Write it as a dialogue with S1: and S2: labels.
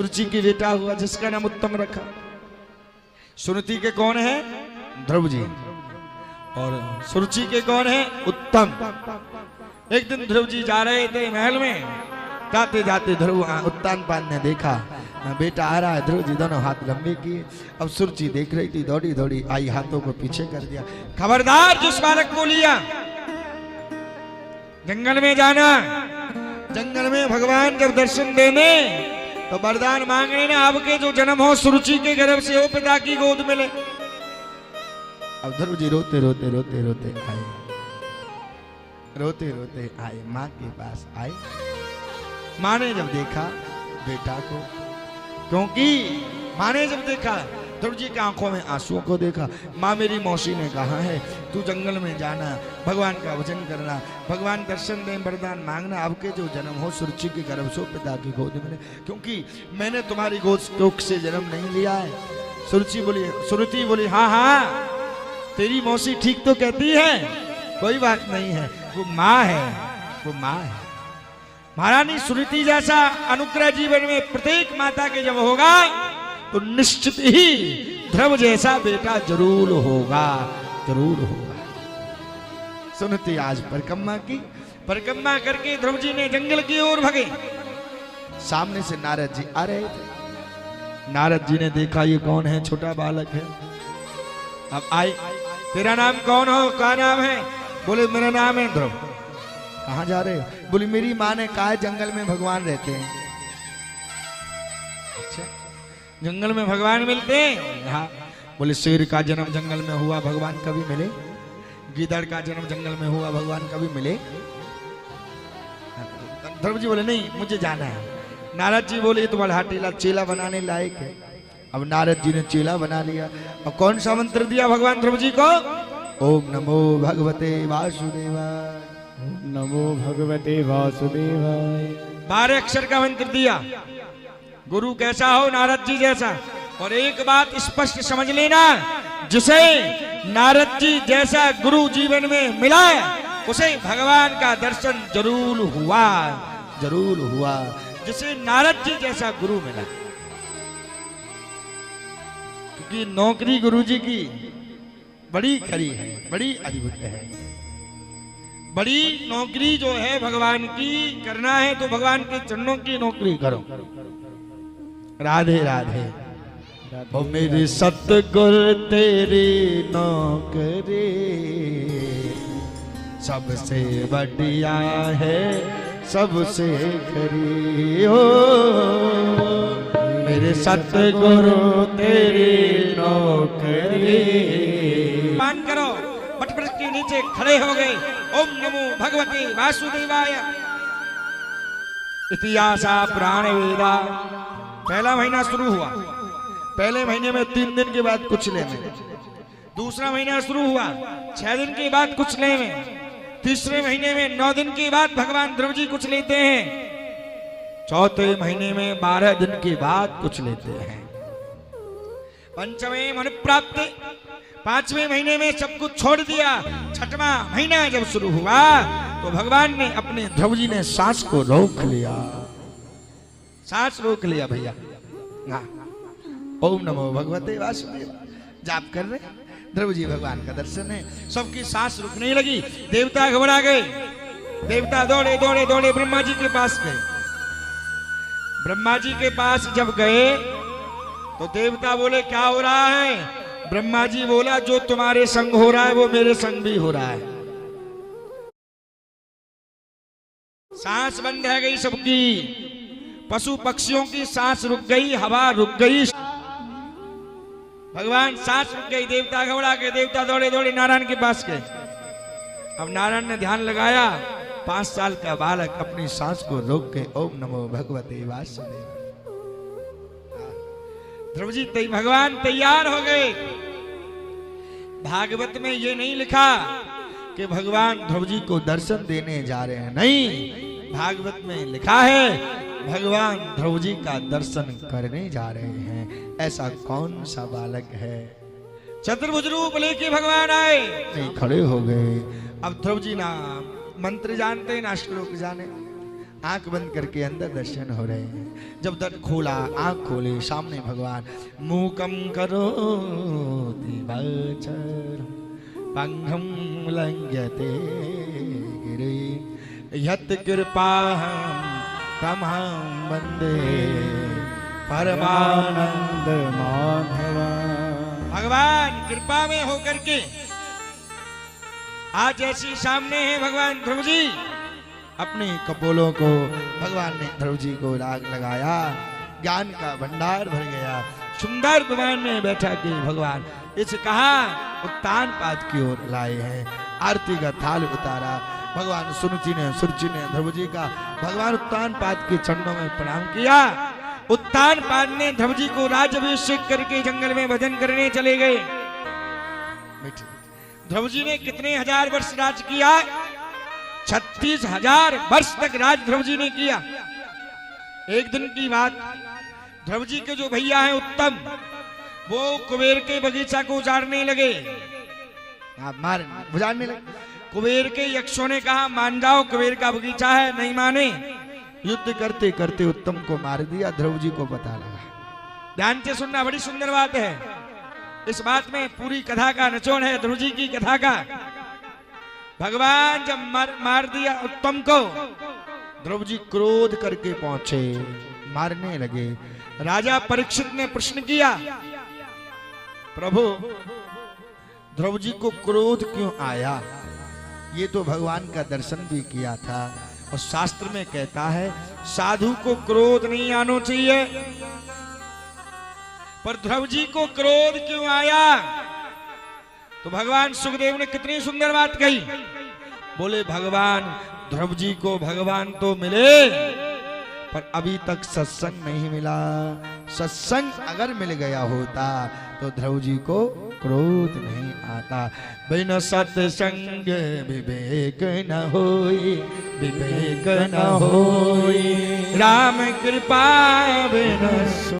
S1: सुरुचि की बेटा हुआ जिसका नाम उत्तम रखा। सुनीति के कौन है? ध्रुव जी। और सुरुचि के कौन है? उत्तम। एक दिन ध्रुव जी जा रहे थे महल में, जाते जाते ध्रुव उत्तानपाद ने देखा बेटा आ रहा है। ध्रुव जी दोनों हाथ लंबे किए। अब सुरुचि देख रही थी, दौड़ी दौड़ी आई, हाथों को पीछे कर दिया। खबरदार जिस बालक को लिया जंगल में जाना, जंगल में भगवान जब दर्शन देने तो वरदान मांगने ना, आपके जो जन्म हो सुरुचि के गर्भ से हो, पिता की गोद मिले। अब ध्रुव जी रोते रोते रोते रोते आए, रोते रोते आए, माँ के पास आए। माँ ने जब देखा बेटा को, क्योंकि माँ ने जब देखा ध्रुव जी की आंखों में आंसुओं को देखा। माँ मेरी मौसी ने कहा है तू जंगल में जाना, भगवान का भजन करना, भगवान दर्शन दें, वरदान मांगना, आपके जो जन्म हो सुरुचि के गर्भ से पिता की गोद में, क्योंकि मैंने तुम्हारी गोद से जन्म नहीं लिया है। सुरुचि बोली हाँ हाँ तेरी मौसी ठीक तो कहती है, कोई बात नहीं है, वो माँ है, वो माँ है। महारानी सुनीति जैसा अनुग्रह जीवन में प्रत्येक माता के जब होगा तो निश्चित ही ध्रुव जैसा बेटा जरूर होगा, जरूर होगा। सुनीति आज परिक्रमा की, परिक्रमा करके ध्रुव जी ने जंगल की ओर भगे। सामने से नारद जी आ रहे थे। नारद जी ने देखा ये कौन है? छोटा बालक है। अब आए, तेरा नाम कौन हो? क्या नाम है? बोले मेरा नाम है ध्रुव। कहाँ जा रहे हो? बोली मेरी माँ ने कहा जंगल में भगवान रहते हैं। अच्छा, जंगल में भगवान मिलते हैं? हाँ। बोले शेर का जन्म जंगल में हुआ, भगवान कभी मिले? गीदड़ का जन्म जंगल में हुआ, भगवान कभी मिले? ध्रुव जी बोले नहीं मुझे जाना है। नारद जी बोले तो बड़ा टीला चेला बनाने लायक है। अब नारद जी ने चेला बना लिया। अब कौन सा मंत्र दिया भगवान ध्रुव जी को? ओम नमो भगवते वासुदेवाय,
S2: नमो भगवते वासुदेवाय।
S1: 12 अक्षर का मंत्र दिया। गुरु कैसा हो? नारद जी जैसा। और एक बात स्पष्ट समझ लेना, जिसे नारद जी जैसा गुरु जीवन में मिला उसे भगवान का दर्शन जरूर हुआ, जरूर हुआ। जिसे नारद जी जैसा गुरु मिला, क्योंकि नौकरी गुरु जी की बड़ी खरी है, बड़ी अद्भुत है। बड़ी नौकरी जो है भगवान की करना है तो भगवान के चरणों की नौकरी करो। राधे राधे। ओ मेरे सतगुरु तेरी नौकरी सबसे बढ़िया है, सबसे खरी हो। मेरे सतगुरु तेरी नौकरी। मान करो, बटवृक्ष के नीचे खड़े हो गए। ओम नमो भगवते वासुदेवाय। इतिहासा पुराण वेदा। पहला महीना शुरू हुआ। पहले महीने में 3 दिन के बाद कुचले में, दूसरा महीना शुरू हुआ 6 दिन के बाद कुचले में, तीसरे महीने में 9 दिन के बाद भगवान ध्रुव जी कुछ लेते हैं, चौथे महीने में 12 दिन के बाद कुछ लेते हैं, पंचमे मन प्राप्ति, 5वें महीने में सब कुछ छोड़ दिया। 6वां महीना जब शुरू हुआ तो भगवान ने अपने ध्रुव जी ने सांस को रोक लिया, सांस रोक लिया भैया। ओम नमो भगवते वासुदेव जाप कर रहे ध्रुव जी, भगवान का दर्शन है। सबकी सांस रुकने लगी। देवता घबरा गए। देवता दौड़े दौड़े दौड़े ब्रह्मा जी के पास गए। ब्रह्मा जी के पास जब गए तो देवता बोले क्या हो रहा है? ब्रह्मा जी बोला जो तुम्हारे संग हो रहा है वो मेरे संग भी हो रहा है। सांस बंद है गई सबकी, पशु पक्षियों की सांस रुक गई, हवा रुक गई, भगवान सांस रुक गई। देवता घबरा गए। देवता दौड़े दौड़े नारायण के पास गए। अब नारायण ने ध्यान लगाया। 5 साल का बालक अपनी सांस को रोक के ओम नमो भगवते वासुदेव। ध्रुव जी भगवान तैयार हो गए। भागवत में ये नहीं लिखा कि भगवान ध्रुव जी को दर्शन देने जा रहे हैं, नहीं, भागवत में लिखा है भगवान ध्रुव जी का दर्शन करने जा रहे हैं। ऐसा कौन सा बालक है? चतुर्भुज रूप लेके भगवान आए, नहीं खड़े हो गए। अब ध्रुव जी ना मंत्र जानते ना श्लोक जाने। आंख बंद करके अंदर दर्शन हो रहे हैं। जब दर खोला, आंख खोले, सामने भगवान मूकम करो पंघम लंघ्यते गिरि यत कृपाहं तमहं वंदे परमानंद
S2: माधवा।
S1: भगवान कृपा में होकर के आज ऐसी सामने है भगवान ध्रुव जी। अपने कपोलों को भगवान ने ध्रुव जी को राग लगाया, ज्ञान का भंडार भर गया। सुंदर विमान में बैठा के भगवान इस कहा उत्तान पाद की ओर लाए हैं। आरती का थाल उतारा। भगवान सुरुचि ने ध्रुव जी का भगवान उत्तान पाद के चरणों में प्रणाम किया। उत्तान पाद ने ध्रुव जी को राज्याभिषेक करके जंगल में भजन करने चले गए। ध्रुव जी ने कितने हजार वर्ष राज किया? 36,000 वर्ष तक राज ध्रुव जी ने किया। एक दिन की बात, ध्रुव जी के जो भैया हैं उत्तम, वो कुबेर के बगीचा को उजाड़ने लगे, उजाड़ने लगे। कुबेर के यक्षों ने कहा मान जाओ, कुबेर का बगीचा है, नहीं माने। युद्ध करते करते उत्तम को मार दिया। ध्रुव जी को पता लगा। ध्यान से सुनना, बड़ी सुंदर बात है। इस बात में पूरी कथा का निचोड़ है, ध्रुव जी की कथा का। भगवान जब मार दिया उत्तम को, ध्रुव जी क्रोध करके पहुंचे, मारने लगे। राजा परीक्षित ने प्रश्न किया, प्रभु ध्रुव जी को क्रोध क्यों आया? ये तो भगवान का दर्शन भी किया था, और शास्त्र में कहता है साधु को क्रोध नहीं आना चाहिए, पर ध्रुव जी को क्रोध क्यों आया? तो भगवान सुखदेव ने कितनी सुंदर बात कही। बोले भगवान ध्रुव जी को भगवान तो मिले, पर अभी तक सत्संग नहीं मिला। सत्संग अगर मिल गया होता तो ध्रुव जी को क्रोध नहीं आता। बिन सत्संग विवेक न होई, विवेक न होई, राम कृपा बिन